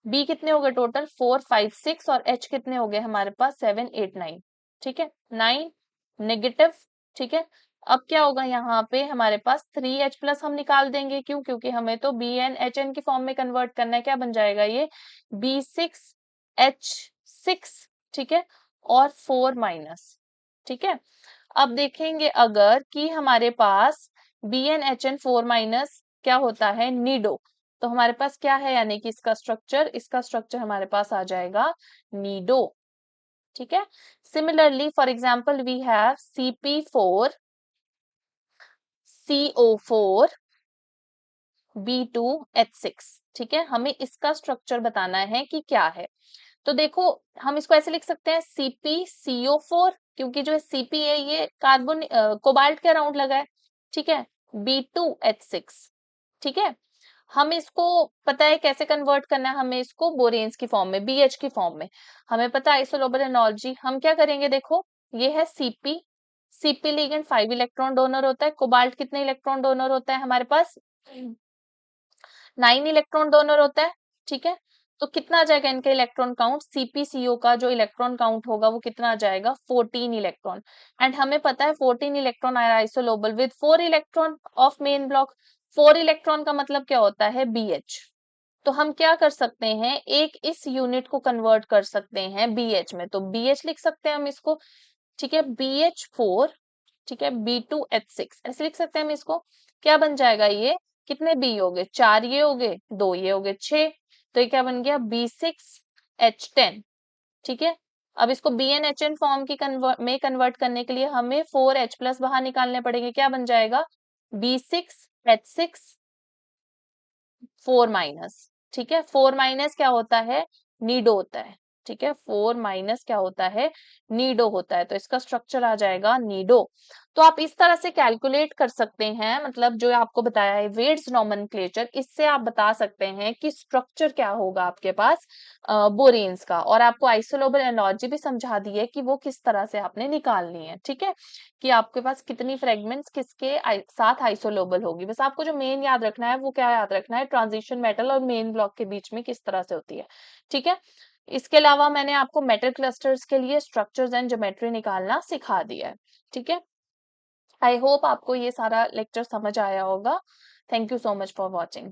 Speaker 1: बी कितने हो गए टोटल, 4 5 6, और एच कितने हो गए हमारे पास, 7 8 9, ठीक है, 9 नेगेटिव, ठीक है। अब क्या होगा यहाँ पे हमारे पास 3H प्लस हम निकाल देंगे, क्यों, क्योंकि हमें तो BnHn की फॉर्म में कन्वर्ट करना है। क्या बन जाएगा ये, B6H6, ठीक है, और 4 माइनस, ठीक है। अब देखेंगे अगर कि हमारे पास BnHn4 माइनस क्या होता है, नीडो, तो हमारे पास क्या है, यानी कि इसका स्ट्रक्चर हमारे पास आ जाएगा नीडो, ठीक है। Similarly for example we have CP4CO4 B2H6, ठीक है। हमें इसका स्ट्रक्चर बताना है कि क्या है। तो देखो हम इसको ऐसे लिख सकते हैं CpCO4, क्योंकि जो Cp है ये कार्बन कोबाल्ट के अराउंड लगा है, ठीक है, B2H6, ठीक है। हम इसको पता है कैसे कन्वर्ट करना है, हमें इसको बोरेन्स की फॉर्म में, BH की फॉर्म में। हमें पता है आइसोलोबर एनर्जी, हम क्या करेंगे, देखो ये है Cp लिगेंड 5 इलेक्ट्रॉन डोनर होता है, कोबाल्ट कितने इलेक्ट्रॉन डोनर होता है हमारे पास, 9 इलेक्ट्रॉन डोनर होता है, ठीक है। तो कितना आ जाएगा इनका इलेक्ट्रॉन काउंट, CpCO का जो इलेक्ट्रॉन काउंट होगा वो कितना आ जाएगा, 14 इलेक्ट्रॉन। एंड हमें पता है 14 electron are isolobal with 4 electron of main block. 4 electron का मतलब क्या होता है, BH। तो हम क्या कर सकते हैं, एक इस यूनिट को कन्वर्ट कर सकते हैं BH में, तो BH लिख सकते हैं हम इसको, ठीक है, BH4, ठीक है, B2H6 ऐसे लिख सकते हैं हम इसको। क्या बन जाएगा ये, कितने बी हो गए, 4 ये हो गए, 2 ये हो गए, 6। तो ये क्या बन गया, B6H10, ठीक है। अब इसको BnHn फॉर्म की कन्वर्ट करने के लिए हमें 4H प्लस बाहर निकालने पड़ेंगे। क्या बन जाएगा, B6H6 4 माइनस, ठीक है। 4 माइनस क्या होता है, नीडो होता है, ठीक है। 4 माइनस क्या होता है, नीडो होता है, तो इसका स्ट्रक्चर आ जाएगा नीडो। तो आप इस तरह से कैलकुलेट कर सकते हैं, मतलब जो आपको बताया है वेट्स नोमेनक्लेचर, इससे आप बता सकते हैं कि स्ट्रक्चर क्या होगा आपके पास बोरेन्स का। और आपको आइसोलोबल एनर्जी भी समझा दी है कि वो किस तरह से आपने निकालनी है, ठीक है, कि आपके पास कितनी फ्रेगमेंट्स किसके साथ आइसोलोबल होगी। बस आपको जो मेन याद रखना है वो क्या याद रखना है, ट्रांजिशन मेटल और मेन ब्लॉक के बीच में किस तरह से होती है, ठीक है। इसके अलावा मैंने आपको मेटल क्लस्टर्स के लिए स्ट्रक्चर्स एंड ज्योमेट्री निकालना सिखा दिया है, ठीक है। आई होप आपको ये सारा लेक्चर समझ आया होगा। Thank you so much for watching.